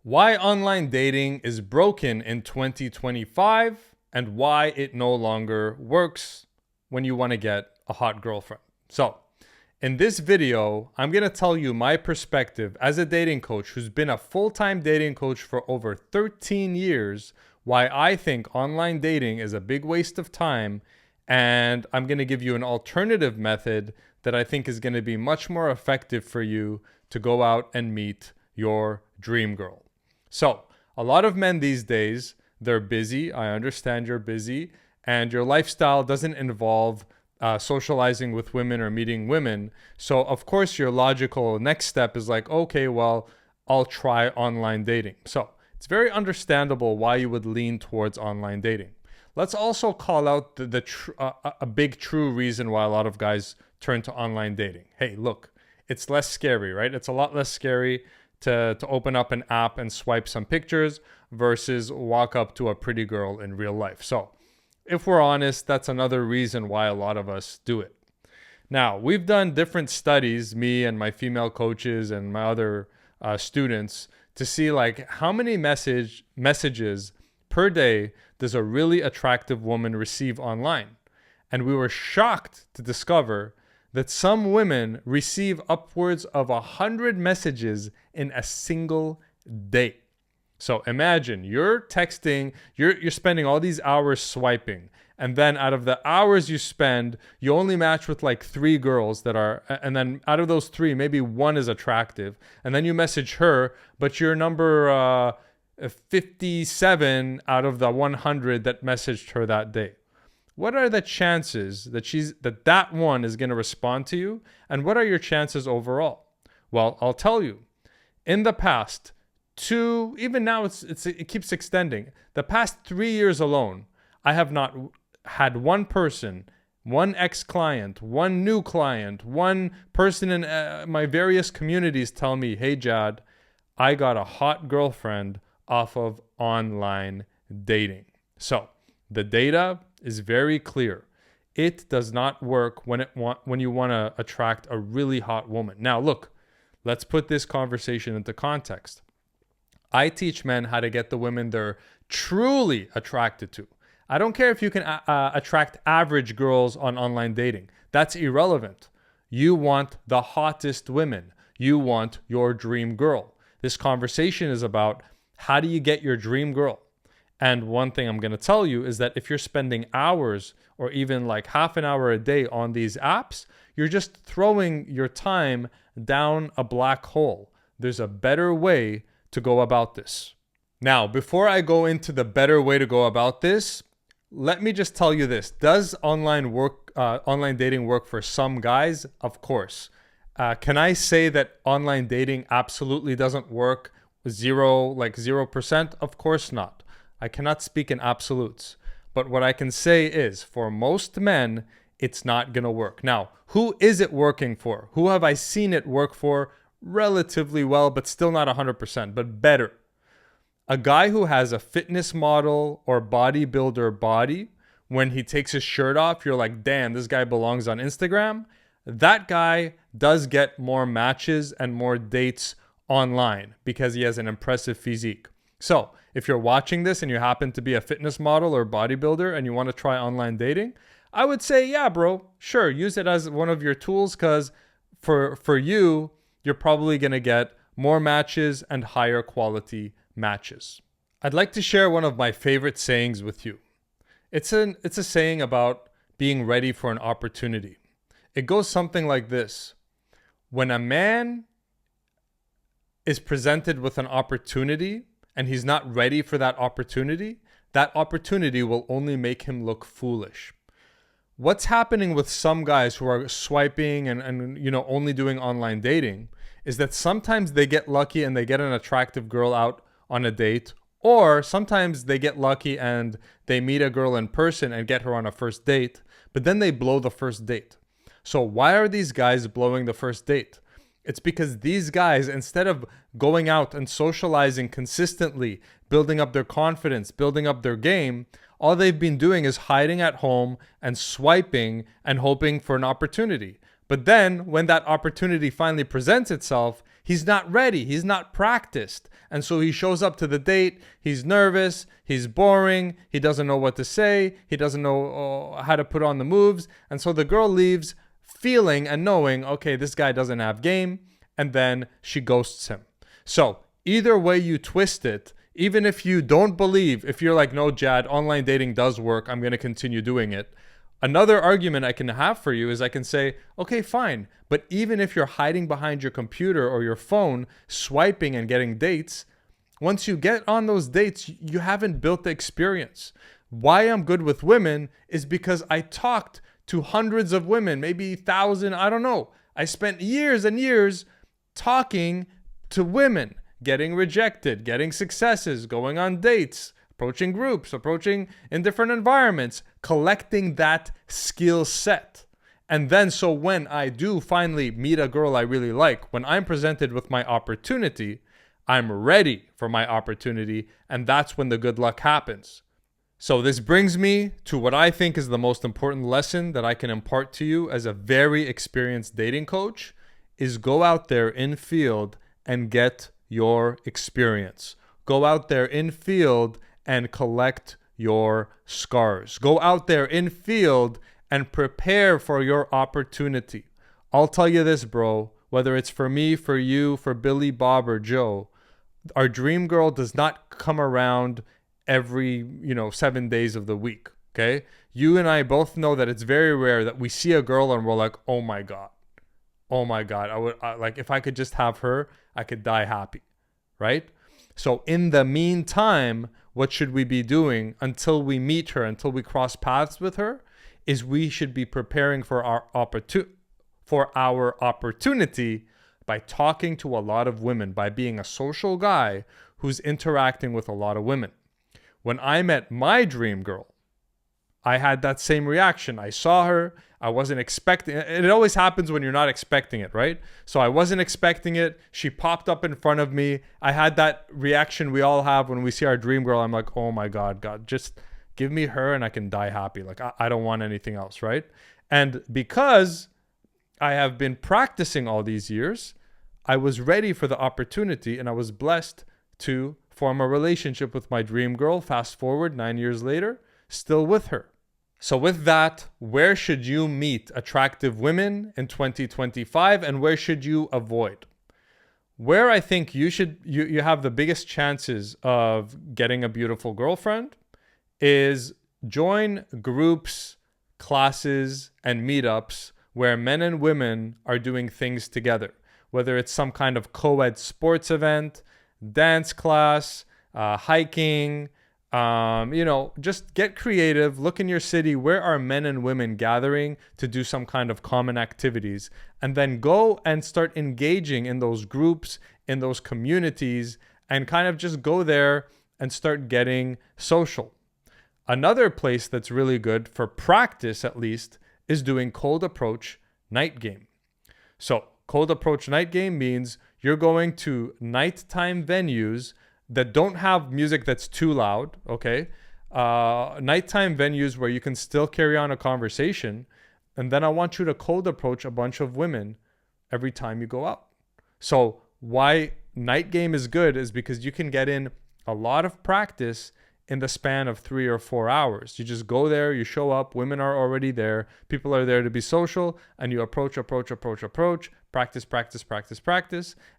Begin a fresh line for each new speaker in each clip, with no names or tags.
Why online dating is broken in 2025 and why it no longer works when you want to get a hot girlfriend. So, in this video, I'm going to tell you my perspective as a dating coach who's been a full-time dating coach for over 13 years, why I think online dating is a big waste of time, and I'm going to give you an alternative method that I think is going to be much more effective for you to go out and meet your dream girl. So, a lot of men these days, they're busy. I understand you're busy, and your lifestyle doesn't involve socializing with women or meeting women. So, of course, your logical next step is like, okay, well, I'll try online dating. So, it's very understandable why you would lean towards online dating. Let's also call out a big true reason why a lot of guys turn to online dating. Hey, look, it's less scary, right? It's a lot less scary to open up an app and swipe some pictures versus walk up to a pretty girl in real life. So if we're honest, that's another reason why a lot of us do it. Now, we've done different studies, me and my female coaches and my other students, to see like how many messages per day does a really attractive woman receive online. And we were shocked to discover that some women receive upwards of 100 messages in a single day. So imagine you're texting, you're spending all these hours swiping, and then out of the hours you spend, you only match with like 3 girls that are, and then out of those 3, maybe 1 is attractive, and then you message her, but you're number 57 out of the 100 that messaged her that day. What are the chances that that one is going to respond to you? And what are your chances overall? Well, I'll tell you. In the past, even now it keeps extending. The past 3 years alone, I have not had one person, one ex-client, one new client, one person in my various communities tell me, hey, Jad, I got a hot girlfriend off of online dating. So the data is very clear. It does not work when you want to attract a really hot woman. Now, look, let's put this conversation into context. I teach men how to get the women they're truly attracted to. I don't care if you can attract average girls on online dating. That's irrelevant. You want the hottest women. You want your dream girl. This conversation is about how do you get your dream girl? And one thing I'm going to tell you is that if you're spending hours or even like half an hour a day on these apps, you're just throwing your time down a black hole. There's a better way to go about this. Now, before I go into the better way to go about this, let me just tell you this. Does online dating work for some guys? Of course. Can I say that online dating absolutely doesn't work 0%? Of course not. I cannot speak in absolutes. But what I can say is, for most men, it's not going to work. Now, who is it working for? Who have I seen it work for relatively well, but still not 100%, but better? A guy who has a fitness model or bodybuilder body, when he takes his shirt off, you're like, damn, this guy belongs on Instagram. That guy does get more matches and more dates online because he has an impressive physique. So if you're watching this and you happen to be a fitness model or bodybuilder and you want to try online dating, I would say, yeah, bro, sure, use it as one of your tools because for you, you're probably going to get more matches and higher quality matches. I'd like to share one of my favorite sayings with you. It's a saying about being ready for an opportunity. It goes something like this. When a man is presented with an opportunity and he's not ready for that opportunity will only make him look foolish. What's happening with some guys who are swiping and only doing online dating is that sometimes they get lucky and they get an attractive girl out on a date, or sometimes they get lucky and they meet a girl in person and get her on a first date, but then they blow the first date. So why are these guys blowing the first date? It's because these guys, instead of going out and socializing consistently, building up their confidence, building up their game, all they've been doing is hiding at home and swiping and hoping for an opportunity. But then when that opportunity finally presents itself, He's not ready. He's not practiced. And so he shows up to the date. He's nervous. He's boring. He doesn't know what to say. He doesn't know how to put on the moves. And so the girl leaves feeling and knowing, okay, this guy doesn't have game. And then she ghosts him. So either way you twist it, even if you don't believe, if you're like, no, Jad, online dating does work, I'm going to continue doing it. Another argument I can have for you is I can say, okay, fine. But even if you're hiding behind your computer or your phone, swiping and getting dates, once you get on those dates, you haven't built the experience. Why I'm good with women is because I talked to hundreds of women, maybe 1,000, I don't know. I spent years and years talking to women, getting rejected, getting successes, going on dates, approaching groups, approaching in different environments, collecting that skill set. And then so when I do finally meet a girl I really like, when I'm presented with my opportunity, I'm ready for my opportunity, and that's when the good luck happens. So this brings me to what I think is the most important lesson that I can impart to you as a very experienced dating coach is go out there in field and get your experience. Go out there in field and collect your scars. Go out there in field and prepare for your opportunity. I'll tell you this, bro, whether it's for me, for you, for Billy, Bob, or Joe, our dream girl does not come around every, 7 days of the week, okay? You and I both know that it's very rare that we see a girl and we're like, oh my God, if I could just have her, I could die happy, right? So in the meantime, what should we be doing until we meet her, until we cross paths with her, is we should be preparing for our opportunity by talking to a lot of women, by being a social guy who's interacting with a lot of women. When I met my dream girl, I had that same reaction. I saw her. I wasn't expecting it. It always happens when you're not expecting it, right? So I wasn't expecting it. She popped up in front of me. I had that reaction we all have when we see our dream girl. I'm like, oh my God, just give me her and I can die happy. Like, I don't want anything else, right? And because I have been practicing all these years, I was ready for the opportunity and I was blessed to form a relationship with my dream girl. Fast forward 9 years later, still with her. So with that, where should you meet attractive women in 2025 and where should you avoid? Where I think you have the biggest chances of getting a beautiful girlfriend is join groups, classes, and meetups where men and women are doing things together. Whether it's some kind of co-ed sports event, dance class, hiking, just get creative. Look in your city. Where are men and women gathering to do some kind of common activities? And then go and start engaging in those groups, in those communities, and kind of just go there and start getting social. Another place that's really good for practice, at least, is doing cold approach night game. So cold approach night game means you're going to nighttime venues that don't have music that's too loud, okay? Nighttime venues where you can still carry on a conversation. And then I want you to cold approach a bunch of women every time you go out. So why night game is good is because you can get in a lot of practice in the span of 3 or 4 hours. You just go there, you show up, women are already there, people are there to be social, and you approach, practice.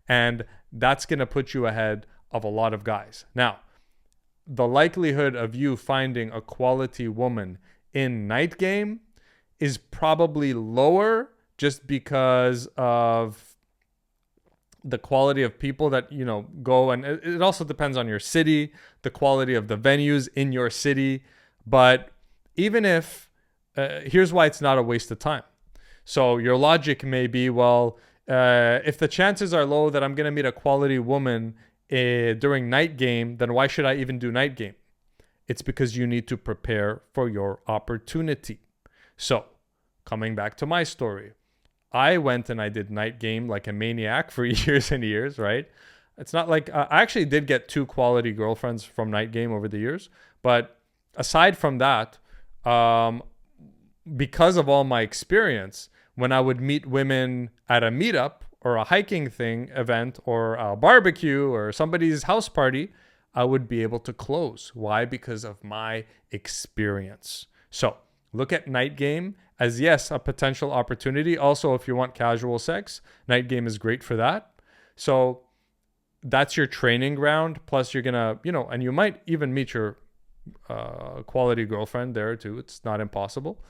And that's gonna put you ahead of a lot of guys. Now, the likelihood of you finding a quality woman in night game is probably lower just because of the quality of people that, go. And it also depends on your city, the quality of the venues in your city. But even if, here's why it's not a waste of time. So your logic may be, well, if the chances are low that I'm going to meet a quality woman during night game, then why should I even do night game? It's because you need to prepare for your opportunity. So coming back to my story, I went and I did night game like a maniac for years and years, right? It's not like I actually did get 2 quality girlfriends from night game over the years. But aside from that, because of all my experience, when I would meet women at a meetup or a hiking event or a barbecue or somebody's house party, I would be able to close. Why? Because of my experience. So look at night game as, yes, a potential opportunity. Also, if you want casual sex, night game is great for that. So that's your training ground. Plus you're going to, and you might even meet your quality girlfriend there too. It's not impossible.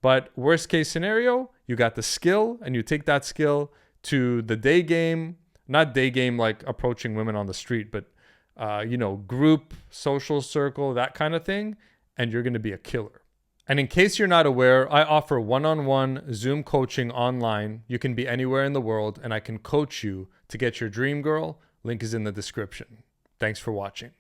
But worst case scenario, you got the skill and you take that skill to the day game, not day game like approaching women on the street, but, group, social circle, that kind of thing. And you're going to be a killer. And in case you're not aware, I offer one-on-one Zoom coaching online. You can be anywhere in the world and I can coach you to get your dream girl. Link is in the description. Thanks for watching.